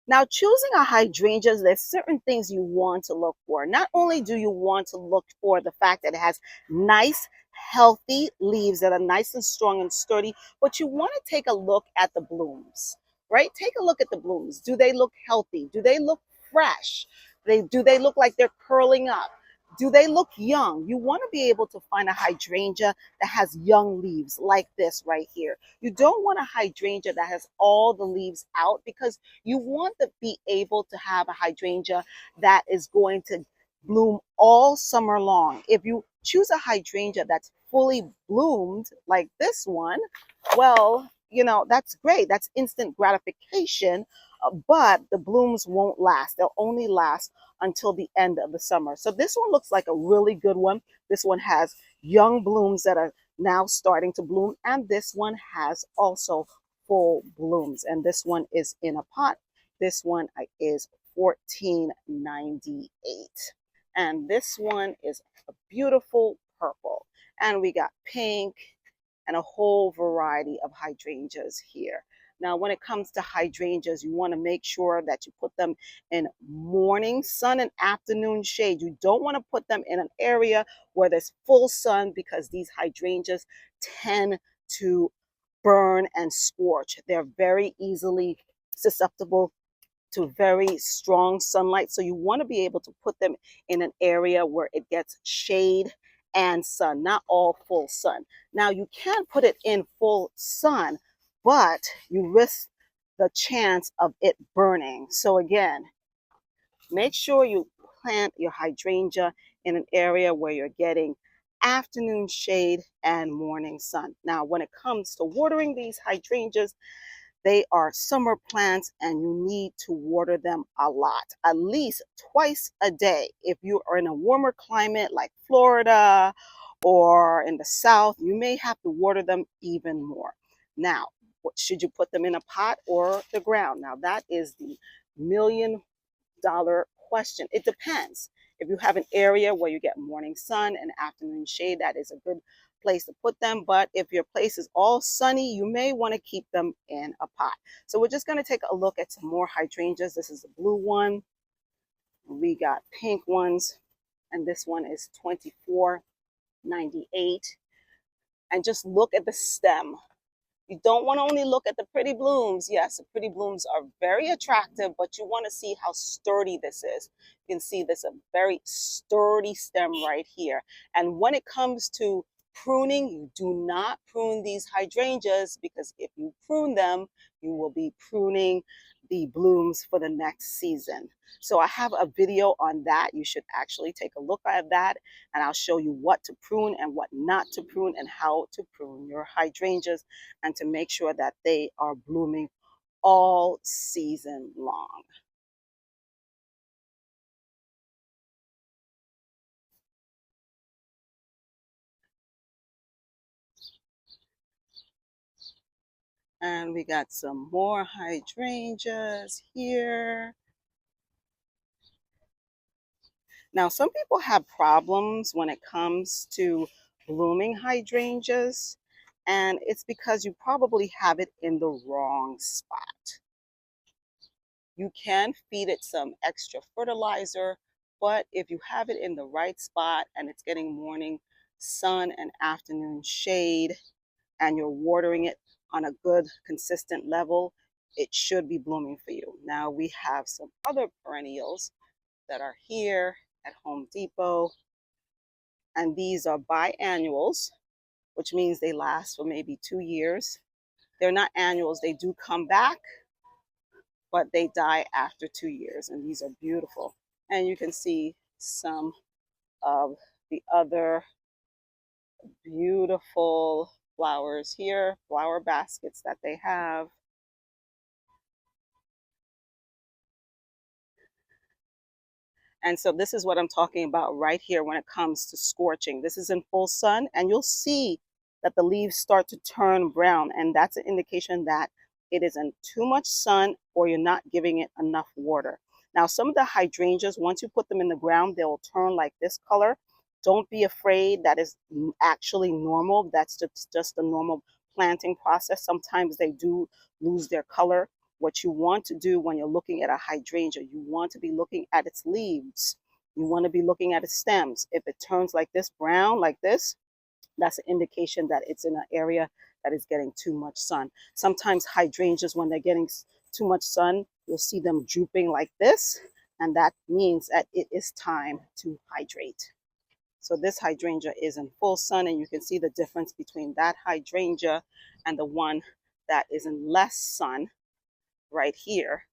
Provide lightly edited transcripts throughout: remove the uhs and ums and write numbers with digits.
Now, choosing a hydrangeas, there's certain things you want to look for. Not only do you want to look for the fact that it has nice, healthy leaves that are nice and strong and sturdy, but you want to take a look at the blooms, right? Take a look at the blooms. Do they look healthy? Do they look fresh? Do they look like they're curling up? Do they look young? You want to be able to find a hydrangea that has young leaves like this right here. You don't want a hydrangea that has all the leaves out, because you want to be able to have a hydrangea that is going to bloom all summer long. If you choose a hydrangea that's fully bloomed like this one, well, that's great. That's instant gratification, but the blooms won't last. They'll only last until the end of the summer. So this one looks like a really good one. This one has young blooms that are now starting to bloom, and this one has also full blooms, and this one is in a pot. This one is $14.98, and this one is a beautiful purple, and we got pink and a whole variety of hydrangeas here. Now, when it comes to hydrangeas, you want to make sure that you put them in morning sun and afternoon shade. You don't want to put them in an area where there's full sun, because these hydrangeas tend to burn and scorch. They're very easily susceptible to very strong sunlight. So you want to be able to put them in an area where it gets shade and sun, not all full sun. Now, you can put it in full sun, but you risk the chance of it burning. So again, make sure you plant your hydrangea in an area where you're getting afternoon shade and morning sun. Now, when it comes to watering these hydrangeas, they are summer plants, and you need to water them a lot, at least twice a day. If you are in a warmer climate like Florida or in the South, you may have to water them even more. Now, should you put them in a pot or the ground? Now, that is the $1,000,000 question. It depends. If you have an area where you get morning sun and afternoon shade, that is a good place to put them. But if your place is all sunny, you may want to keep them in a pot. So we're just going to take a look at some more hydrangeas. This is the blue one. We got pink ones, and this one is $24.98. And just look at the stem. You don't want to only look at the pretty blooms. Yes, the pretty blooms are very attractive, but you want to see how sturdy this is. You can see this a very sturdy stem right here. And when it comes to pruning, you do not prune these hydrangeas, because if you prune them, you will be pruning the blooms for the next season. So I have a video on that. You should actually take a look at that, and I'll show you what to prune and what not to prune, and how to prune your hydrangeas, and to make sure that they are blooming all season long. And we got some more hydrangeas here. Now, some people have problems when it comes to blooming hydrangeas, and it's because you probably have it in the wrong spot. You can feed it some extra fertilizer, but if you have it in the right spot and it's getting morning sun and afternoon shade, and you're watering it on a good, consistent level, it should be blooming for you. Now, we have some other perennials that are here at Home Depot, and these are biannuals, which means they last for maybe 2 years. They're not annuals, they do come back, but they die after 2 years, and these are beautiful. And you can see some of the other beautiful flowers here, flower baskets that they have. And so this is what I'm talking about right here when it comes to scorching. This is in full sun, and you'll see that the leaves start to turn brown, and that's an indication that it is in too much sun, or you're not giving it enough water. Now, some of the hydrangeas, once you put them in the ground, they will turn like this color. Don't be afraid. That is actually normal. That's just a normal planting process. Sometimes they do lose their color. What you want to do when you're looking at a hydrangea, you want to be looking at its leaves. You want to be looking at its stems. If it turns like this, brown like this, that's an indication that it's in an area that is getting too much sun. Sometimes hydrangeas, when they're getting too much sun, you'll see them drooping like this, and that means that it is time to hydrate. So this hydrangea is in full sun, and you can see the difference between that hydrangea and the one that is in less sun right here.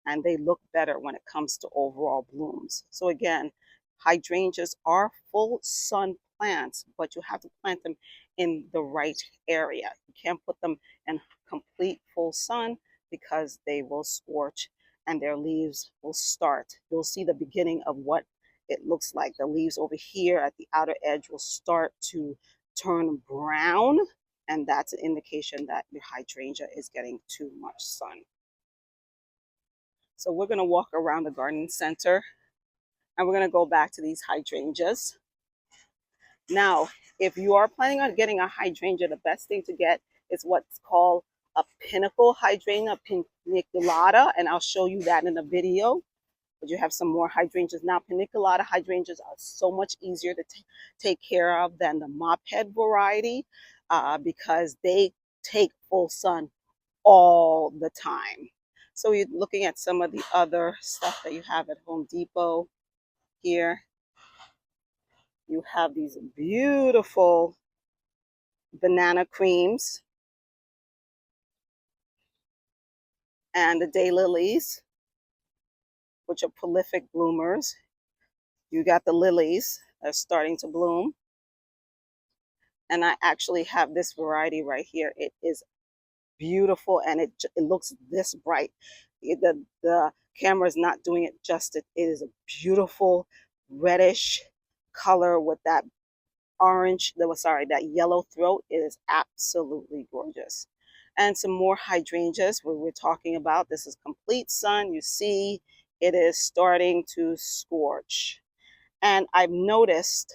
And they look better when it comes to overall blooms. So again, hydrangeas are full sun plants, but you have to plant them in the right area. You can't put them in complete full sun because they will scorch and their leaves will start. You'll see the beginning of what it looks like. The leaves over here at the outer edge will start to turn brown, and that's an indication that your hydrangea is getting too much sun. So we're going to walk around the garden center, and we're going to go back to these hydrangeas. Now, if you are planning on getting a hydrangea, the best thing to get is what's called a pinnacle hydrangea, paniculata, and I'll show you that in a video. But you have some more hydrangeas. Now, paniculata hydrangeas are so much easier to take care of than the mophead variety because they take full sun all the time. So you're looking at some of the other stuff that you have at Home Depot here. You have these beautiful banana creams and the daylilies, which are prolific bloomers. You got the lilies that are starting to bloom. And I actually have this variety right here. It is beautiful, and it looks this bright. The camera is not doing it justice. It is a beautiful reddish color with that that yellow throat. It is absolutely gorgeous. And some more hydrangeas where we're talking about. This is complete sun. You see it is starting to scorch. And I've noticed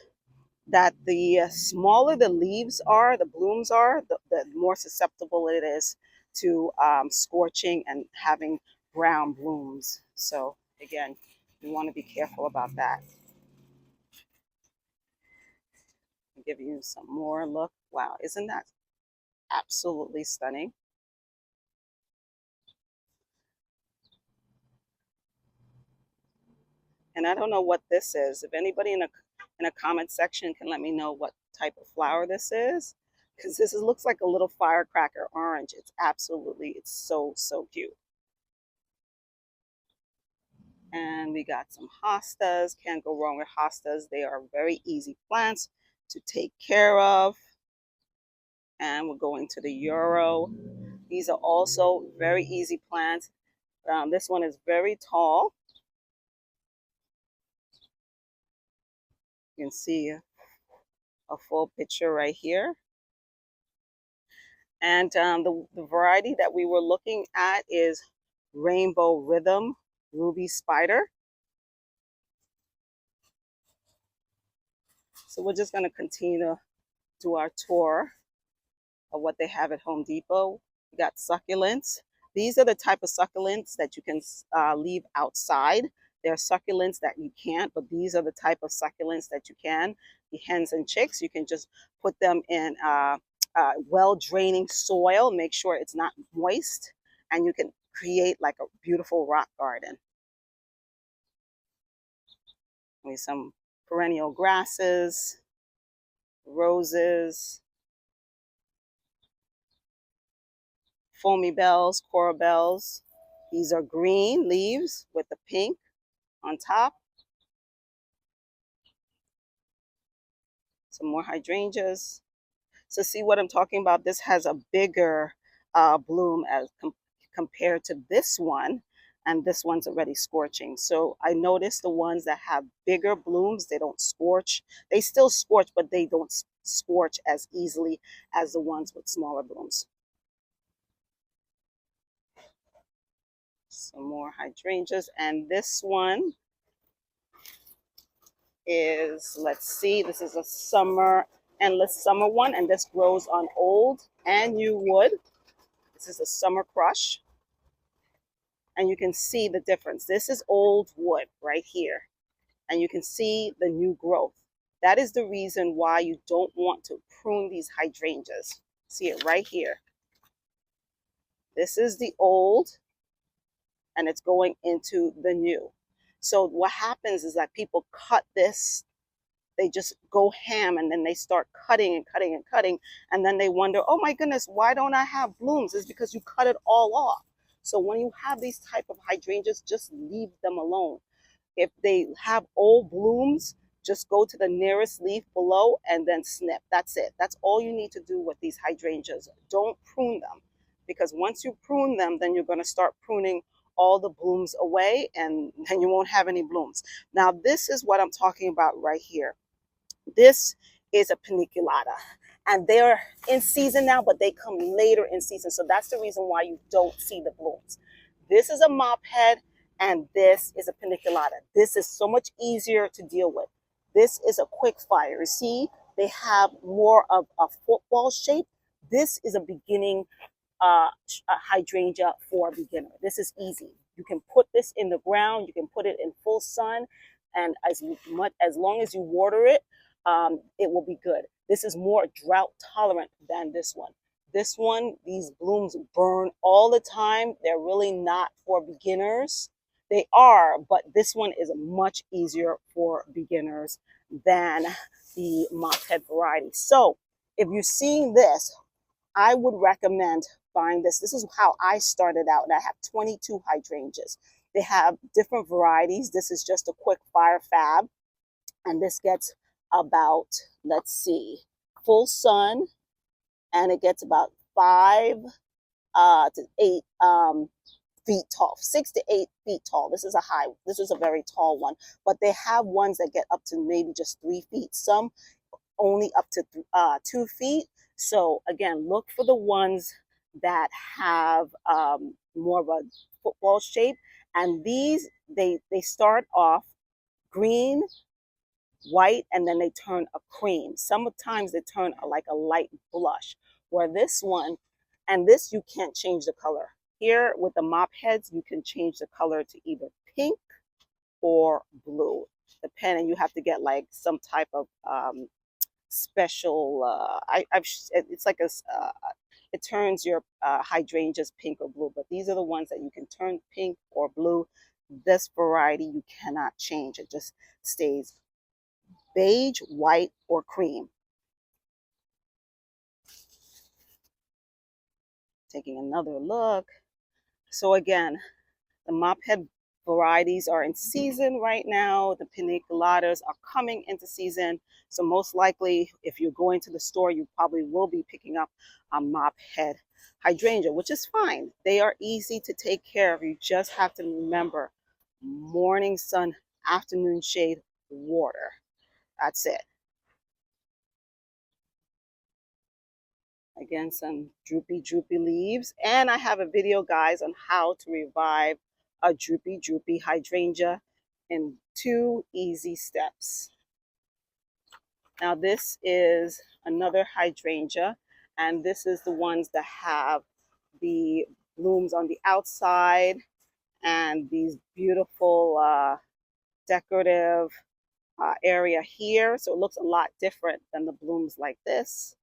that the smaller the leaves are, the blooms are, the more susceptible it is to scorching and having brown blooms. So again, you want to be careful about that. I'll give you some more look. Wow, isn't that absolutely stunning? And I don't know what this is. If anybody in a comment section can let me know what type of flower this is, because this looks like a little firecracker orange. It's so cute. And we got some hostas. Can't go wrong with hostas. They are very easy plants to take care of. And we're going to the Euro. These are also very easy plants. This one is very tall. You can see a full picture right here. And the variety that we were looking at is Rainbow Rhythm Ruby Spider. So we're just going to continue to do our tour of what they have at Home Depot. We got succulents. These are the type of succulents that you can leave outside. There are succulents that you can't, but these are the type of succulents that you can. The hens and chicks, you can just put them in well-draining soil. Make sure it's not moist, and you can create like a beautiful rock garden. With some perennial grasses, roses, foamy bells, coral bells. These are green leaves with the pink on top. Some more hydrangeas. So see what I'm talking about? This has a bigger bloom as compared to this one, and this one's already scorching. So I noticed the ones that have bigger blooms, they don't scorch. They still scorch, but they don't scorch as easily as the ones with smaller blooms. Some more hydrangeas, and this one is, let's see, this is a endless summer one, and this grows on old and new wood. This is a summer crush, and you can see the difference. This is old wood right here, and you can see the new growth. That is the reason why you don't want to prune these hydrangeas. See it right here. This is the old, and it's going into the new. So what happens is that people cut this, they just go ham, and then they start cutting and cutting and cutting, and then they wonder, oh my goodness, why don't I have blooms? It's because you cut it all off. So when you have these type of hydrangeas, just leave them alone. If they have old blooms, just go to the nearest leaf below and then snip. That's it. That's all you need to do with these hydrangeas. Don't prune them, because once you prune them, then you're going to start pruning all the blooms away, and then you won't have any blooms. Now, this is what I'm talking about right here. This is a paniculata, and they're in season now, but they come later in season. So that's the reason why you don't see the blooms. This is a mop head, and this is a paniculata. This is so much easier to deal with. This is a quick fire. You see, they have more of a football shape. This is a beginning a hydrangea for a beginner. This is easy. You can put this in the ground. You can put it in full sun, and as long as you water it, it will be good. This is more drought tolerant than this one. This one, these blooms burn all the time. They're really not for beginners. They are, but this one is much easier for beginners than the mop head variety. So if you're seeing this, I would recommend buying this. This is how I started out, and I have 22 hydrangeas. They have different varieties. This is just a quick fire fab, and this gets about, let's see, full sun, and it gets about 5 to 8 feet tall, 6 to 8 feet tall. This is a high, this is a very tall one, but they have ones that get up to maybe just 3 feet. Some only up to 2 feet. So again, look for the ones that have more of a football shape. And these, they start off green, white, and then they turn a cream. Sometimes they turn like a light blush. Where this one, and this you can't change the color. Here with the mop heads, you can change the color to either pink or blue, depending. You have to get like some type of special. It's like it turns your hydrangeas pink or blue, but these are the ones that you can turn pink or blue. This variety you cannot change. It just stays beige, white, or cream. Taking another look. So again, the mop head varieties are in season right now. The paniculatas are coming into season. So most likely, if you're going to the store, you probably will be picking up a mop head hydrangea, which is fine. They are easy to take care of. You just have to remember morning sun, afternoon shade, water. That's it. Again, some droopy leaves. And I have a video, guys, on how to revive a droopy hydrangea in 2 easy steps. Now this is another hydrangea, and this is the ones that have the blooms on the outside and these beautiful decorative area here. So it looks a lot different than the blooms like this.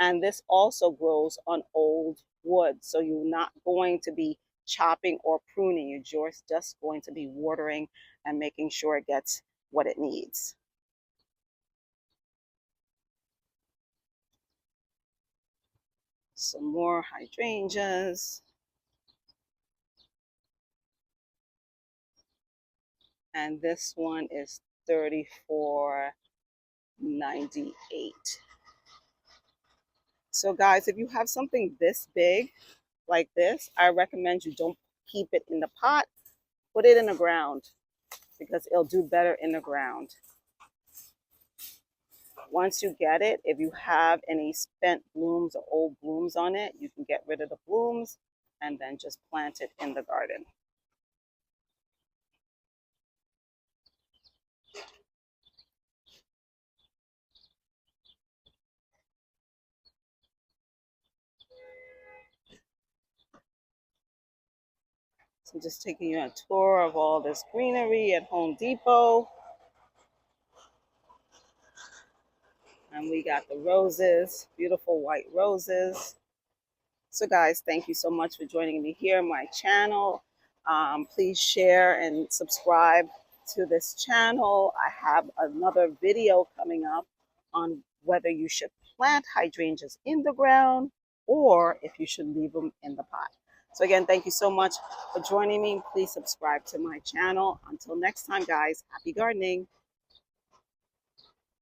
And this also grows on old wood. So you're not going to be chopping or pruning. You're just going to be watering and making sure it gets what it needs. Some more hydrangeas. And this one is $34.98. So guys, if you have something this big like this, I recommend you don't keep it in the pot. Put it in the ground, because it'll do better in the ground. Once you get it, if you have any spent blooms or old blooms on it, you can get rid of the blooms and then just plant it in the garden. So I'm just taking you on a tour of all this greenery at Home Depot. And we got the roses, beautiful white roses. So guys, thank you so much for joining me here on my channel. Please share and subscribe to this channel. I have another video coming up on whether you should plant hydrangeas in the ground or if you should leave them in the pot. So again, thank you so much for joining me. Please subscribe to my channel. Until next time, guys, happy gardening.